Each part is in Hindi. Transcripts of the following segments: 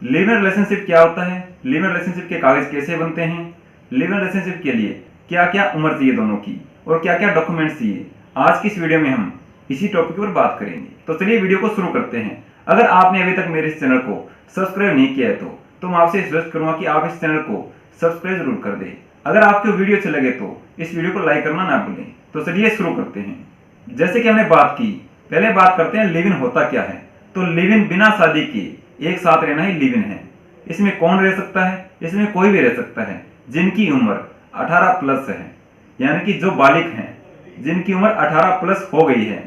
लिव इन रिलेशनशिप क्या होता है, लिव इन रिलेशनशिप के कागज कैसे बनते हैं, लिव इन रिलेशनशिप के लिए क्या क्या उम्र चाहिए दोनों की और क्या क्या डॉक्यूमेंट्स चाहिए, आज की इस वीडियो में हम इसी टॉपिक पर बात करेंगे। तो चलिए वीडियो को शुरू करते हैं। अगर आपने अभी तक मेरे इस चैनल को सब्सक्राइब नहीं किया है तो मैं आपसे रिक्वेस्ट करूंगा कि आप इस चैनल को सब्सक्राइब जरूर कर दें। अगर आपको वीडियो अच्छे लगे तो इस वीडियो को लाइक करना ना भूलें। तो चलिए शुरू करते हैं। जैसे कि हमने बात की, पहले बात करते हैं लिव इन होता क्या है। तो लिव इन बिना शादी के एक साथ रहना ही लिव इन है। इसमें कौन रह सकता है, इसमें कोई भी रह सकता है जिनकी उम्र 18 प्लस है, यानी कि जो बालिग हैं, जिनकी उम्र 18 प्लस हो गई है।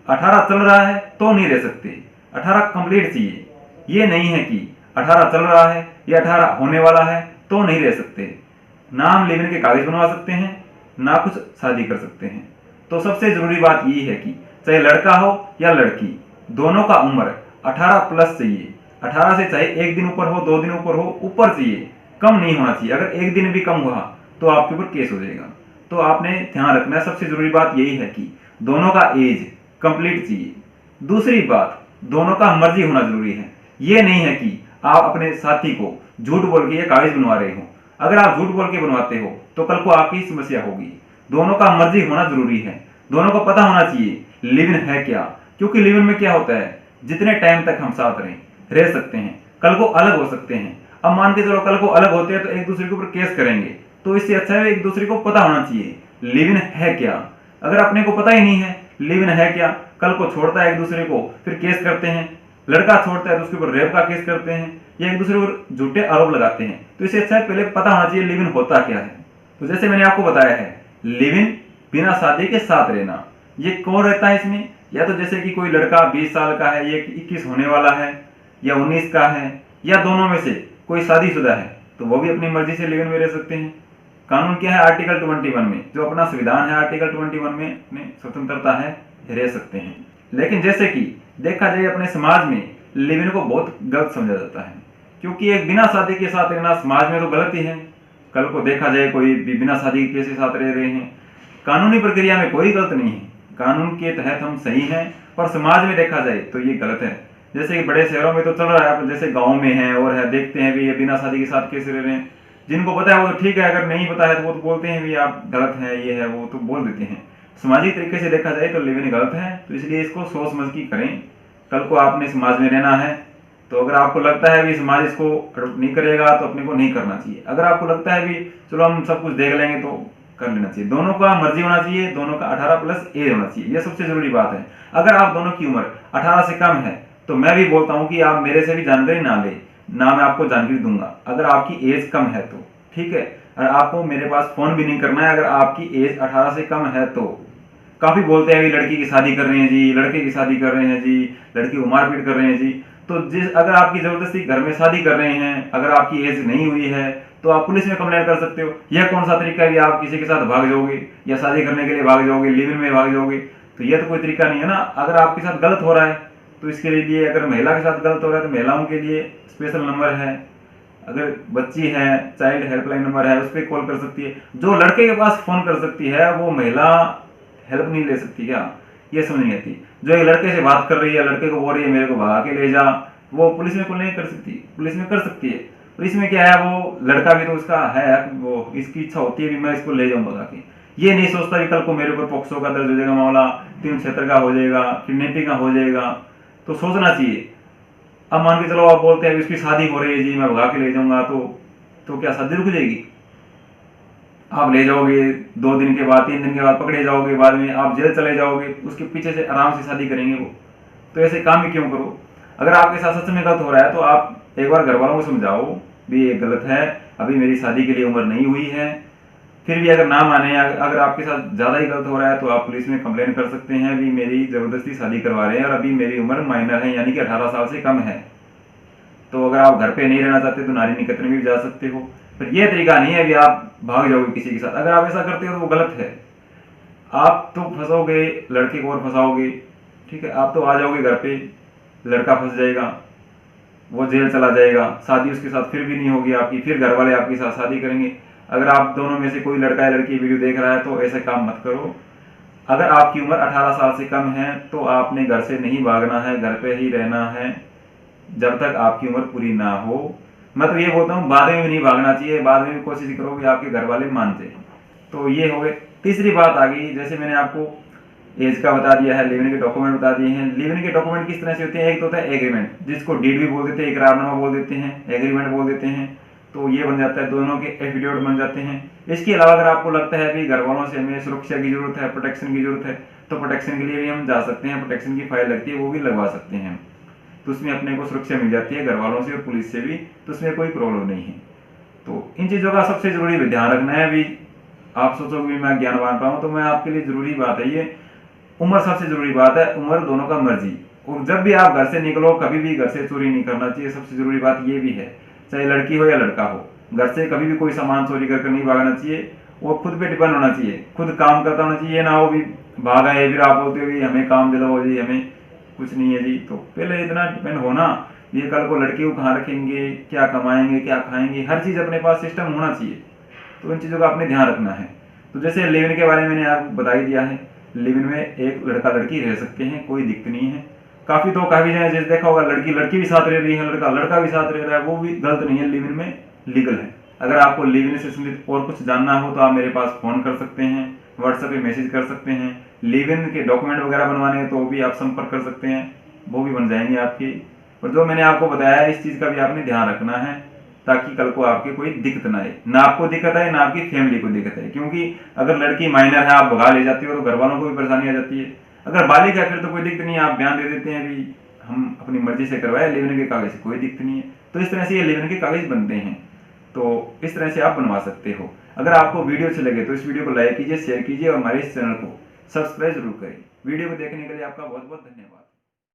18 चल रहा है तो नहीं रह सकते, 18 कंप्लीट चाहिए। ये नहीं है कि 18 चल रहा है या 18 होने वाला है तो नहीं रह सकते। ना हम लिव इन के कागज बनवा सकते हैं, ना कुछ शादी कर सकते हैं। तो सबसे जरूरी बात यही है कि चाहे लड़का हो या लड़की, दोनों का उम्र 18 प्लस चाहिए। 18 से चाहे एक दिन ऊपर हो, 2 दिन ऊपर हो, ऊपर चाहिए, कम नहीं होना चाहिए। अगर एक दिन भी कम हुआ तो आपके ऊपर केस हो जाएगा। तो आपने ध्यान रखना है, सबसे जरूरी बात यही है कि दोनों का एज कंप्लीट चाहिए। दूसरी बात, दोनों का मर्जी होना जरूरी है। ये नहीं है कि आप अपने साथी को झूठ बोल के ये कागज बनवा रहे हो। अगर आप झूठ बोल के बनवाते हो तो कल को आपकी समस्या होगी। दोनों का मर्जी होना जरूरी है, दोनों को पता होना चाहिए लिव इन है क्या। क्योंकि लिव इन में क्या होता है, जितने टाइम तक हम साथ रह सकते हैं, कल को अलग हो सकते हैं। अब मान के चलो कल को अलग होते हैं तो एक दूसरे के ऊपर केस करेंगे, तो इससे अच्छा है एक दूसरे को पता होना चाहिए लिव इन है क्या। अगर अपने को पता ही नहीं है लिव इन है क्या, कल को छोड़ता है एक दूसरे को, फिर केस करते हैं। लड़का छोड़ता है तो उसके ऊपर रेप का केस करते हैं या एक दूसरे पर झूठे आरोप लगाते हैं। तो इससे अच्छा है पहले पता होना चाहिए लिव इन होता क्या है। तो जैसे मैंने आपको बताया है, लिव इन बिना शादी के साथ रहना, ये कौन रहता है इसमें। या तो जैसे कि कोई लड़का 20 साल का है, ये 21 होने वाला है, या 19 का है, या दोनों में से कोई शादीशुदा है, तो वो भी अपनी मर्जी से लिव इन में रह सकते हैं। कानून क्या है, आर्टिकल 21 में, जो अपना संविधान है आर्टिकल 21 में स्वतंत्रता है, रह सकते हैं। लेकिन जैसे कि देखा जाए अपने समाज में लिव इन को बहुत गलत समझा जाता है, क्योंकि एक बिना शादी के साथ रहना समाज में तो गलत ही है। कल को देखा जाए कोई भी बिना शादी के साथ रह रहे हैं, कानूनी प्रक्रिया में कोई गलत नहीं है, कानून के तहत हम सही हैं, पर समाज में देखा जाए तो ये गलत है। जैसे कि बड़े शहरों में तो चल रहा है, जैसे गाँव में है और है, देखते हैं भी ये बिना शादी के साथ कैसे रह रहे हैं। जिनको पता है वो तो ठीक है, अगर नहीं पता है तो वो तो बोलते हैं भी आप गलत है, ये है वो, तो बोल देते हैं। सामाजिक तरीके से देखा जाए तो लिव इन गलत है, तो इसलिए इसको सोच समझ के करें। कल को आपने समाज में रहना है तो अगर आपको लगता है भी समाज इसको नहीं करेगा तो अपने को नहीं करना चाहिए। अगर आपको लगता है भी चलो हम सब कुछ देख लेंगे तो कर लेना चाहिए। दोनों का मर्जी होना चाहिए, दोनों का 18 प्लस एज होना चाहिए, यह सबसे जरूरी बात है। अगर आप दोनों की उम्र 18 से कम है तो मैं भी बोलता हूं कि आप मेरे से भी जानकारी ना ले, ना मैं आपको जानकारी दूंगा। अगर आपकी एज कम है तो ठीक है, और आपको मेरे पास फोन भी नहीं करना है अगर आपकी एज 18 से कम है तो। काफी बोलते हैं लड़की की शादी कर रहे हैं जी, लड़के की शादी कर रहे हैं जी, लड़की को मारपीट कर रहे हैं जी। तो जिस अगर आपकी जबरदस्ती घर में शादी कर रहे हैं, अगर आपकी एज नहीं हुई है तो आप पुलिस में कंप्लेंट कर सकते हो। यह कौन सा तरीका है कि आप किसी के साथ भाग जाओगे या शादी करने के लिए भाग जाओगे, लिव इन में भाग जाओगे, तो यह तो कोई तरीका नहीं है ना। अगर आपके साथ गलत हो रहा है तो इसके लिए, अगर महिला के साथ गलत हो रहा है तो महिलाओं के लिए स्पेशल नंबर है। अगर बच्ची है, चाइल्ड हेल्पलाइन नंबर है, उस पर कॉल कर सकती है। जो लड़के के पास फोन कर सकती है वो महिला हेल्प नहीं ले सकती क्या, ये समझ नहीं आती। जो एक लड़के से बात कर रही है, लड़के को बोल रही है मेरे को भगा के ले जा, वो पुलिस में कॉल नहीं कर सकती, पुलिस में कर सकती है। पुलिस में क्या है, वो लड़का भी तो उसका है, वो इसकी इच्छा होती है कि मैं इसको ले जाऊं भगा के। ये नहीं सोचता कि कल को मेरे ऊपर पॉक्सो का दर्ज हो जाएगा, मामला 376 का हो जाएगा, किडनैपिंग का हो जाएगा। तो सोचना चाहिए। अब मान के चलो आप बोलते हैं उसकी शादी हो रही है जी, मैं भगा के ले जाऊंगा, तो क्या शादी रुक जाएगी? आप ले जाओगे, 2 दिन के बाद 3 दिन के बाद पकड़े जाओगे, बाद में आप जेल चले जाओगे, उसके पीछे से आराम से शादी करेंगे वो। तो ऐसे काम ही क्यों करो। अगर आपके साथ सच में गलत हो रहा है तो आप एक बार घर वालों को समझाओ भी ये गलत है, अभी मेरी शादी के लिए उम्र नहीं हुई है। फिर भी अगर ना माने, अगर आपके साथ ज्यादा ही गलत हो रहा है तो आप पुलिस में कंप्लेन कर सकते हैं भी मेरी जबरदस्ती शादी करवा रहे हैं और अभी मेरी उम्र माइनर है, यानी कि 18 साल से कम है। तो अगर आप घर पे नहीं रहना चाहते तो नारी निकेतन में भी जा सकते हो। पर यह तरीका नहीं है कि आप भाग जाओगे किसी के साथ। अगर आप ऐसा करते हो तो वो गलत है। आप तो फंसोगे, लड़के को और फंसाओगे, ठीक है। आप तो आ जाओगे घर पे, लड़का फंस जाएगा, वो जेल चला जाएगा, शादी उसके साथ फिर भी नहीं होगी आपकी, फिर घर वाले आपके साथ शादी करेंगे। अगर आप दोनों में से कोई लड़का या लड़की वीडियो देख रहा है तो ऐसे काम मत करो। अगर आपकी उम्र 18 साल से कम है तो आपने घर से नहीं भागना है, घर पे ही रहना है। जब तक आपकी उम्र पूरी ना हो। मैं तो ये बोलता हूँ बाद में भी नहीं भागना चाहिए, बाद में भी कोशिश करो कि आपके घर वाले मान जाए। तो ये हो गए। तीसरी बात आ गई, जैसे मैंने आपको एज का बता दिया है, लिव इन के डॉक्यूमेंट बता दिए हैं। लिव इन के डॉक्यूमेंट किस तरह से होते हैं, एक तो होता है एग्रीमेंट, जिसको डीड भी बोल देते हैं, इकरारनामा बोल देते हैं, एग्रीमेंट बोल देते हैं। तो ये बन जाता है, दोनों के एफिडेविट बन जाते हैं। इसके अलावा अगर आपको लगता है कि घर वालों से हमें सुरक्षा की जरूरत है, प्रोटेक्शन की जरूरत है, तो प्रोटेक्शन के लिए भी हम जा सकते हैं। प्रोटेक्शन की फाइल लगती है, वो भी लगवा सकते हैं। तो उसमें अपने को सुरक्षा मिल जाती है घर वालों से और पुलिस से भी, तो उसमें कोई प्रॉब्लम नहीं है। तो इन चीज़ों का सबसे जरूरी ध्यान रखना है। अभी आप सोचोगे मैं ज्ञानवान रहा हूँ, तो मैं आपके लिए जरूरी बात है ये, उम्र सबसे जरूरी बात है। उम्र दोनों का मर्जी। और जब भी आप घर से निकलो, कभी भी घर से चोरी नहीं करना चाहिए। सबसे जरूरी बात ये भी है, चाहे लड़की हो या लड़का हो, घर से कभी भी कोई सामान चोरी करके नहीं भागना चाहिए। वो खुद पे डिपेंड होना चाहिए, खुद काम करता होना चाहिए। ना हो भी भागा है, फिर आप बोलते हो कि हमें काम दिलाओ जी, हमें कुछ नहीं है जी। तो पहले इतना डिपेंड होना, ये कल को लड़की को कहाँ रखेंगे, क्या कमाएंगे, क्या खाएंगे, हर चीज़ अपने पास सिस्टम होना चाहिए। तो इन चीज़ों का आपने ध्यान रखना है। तो जैसे लिव इन के बारे में मैंने आपको बता ही दिया है। लिव इन में एक लड़का लड़की रह सकते हैं, कोई दिक्कत नहीं है। काफ़ी तो काफ़ी जगह जैसे देखा होगा, लड़की लड़की भी साथ रह रही है, लड़का लड़का भी साथ रह रहा है, वो भी गलत नहीं है, लिव इन में लीगल है। अगर आपको लिव इन से संबंधित और कुछ जानना हो तो आप मेरे पास फ़ोन कर सकते हैं, व्हाट्सएप पे मैसेज कर सकते हैं। लिव इन के डॉक्यूमेंट वगैरह बनवाने हैं तो वो भी आप संपर्क कर सकते हैं, वो भी बन जाएंगे आपके। और जो मैंने आपको बताया है, इस चीज़ का भी आपने ध्यान रखना है, ताकि कल को आपके कोई दिक्कत ना आए, ना आपको दिक्कत आए, ना आपकी फैमिली को दिक्कत आए। क्योंकि अगर लड़की माइनर है, आप भगा ले जाती हो, तो घर वालों को भी परेशानी आ जाती है। अगर बालिग है फिर तो कोई दिक्कत नहीं है, आप बयान दे देते हैं भी हम अपनी मर्जी से करवाए, लिव इन के कागज, कोई दिक्कत नहीं है। तो इस तरह से ये लिव इन के कागज बनते हैं। तो इस तरह से आप बनवा सकते हो। अगर आपको वीडियो अच्छी लगे तो इस वीडियो को लाइक कीजिए, शेयर कीजिए और हमारे इस चैनल को सब्सक्राइब जरूर करें। वीडियो को देखने के लिए आपका बहुत बहुत धन्यवाद।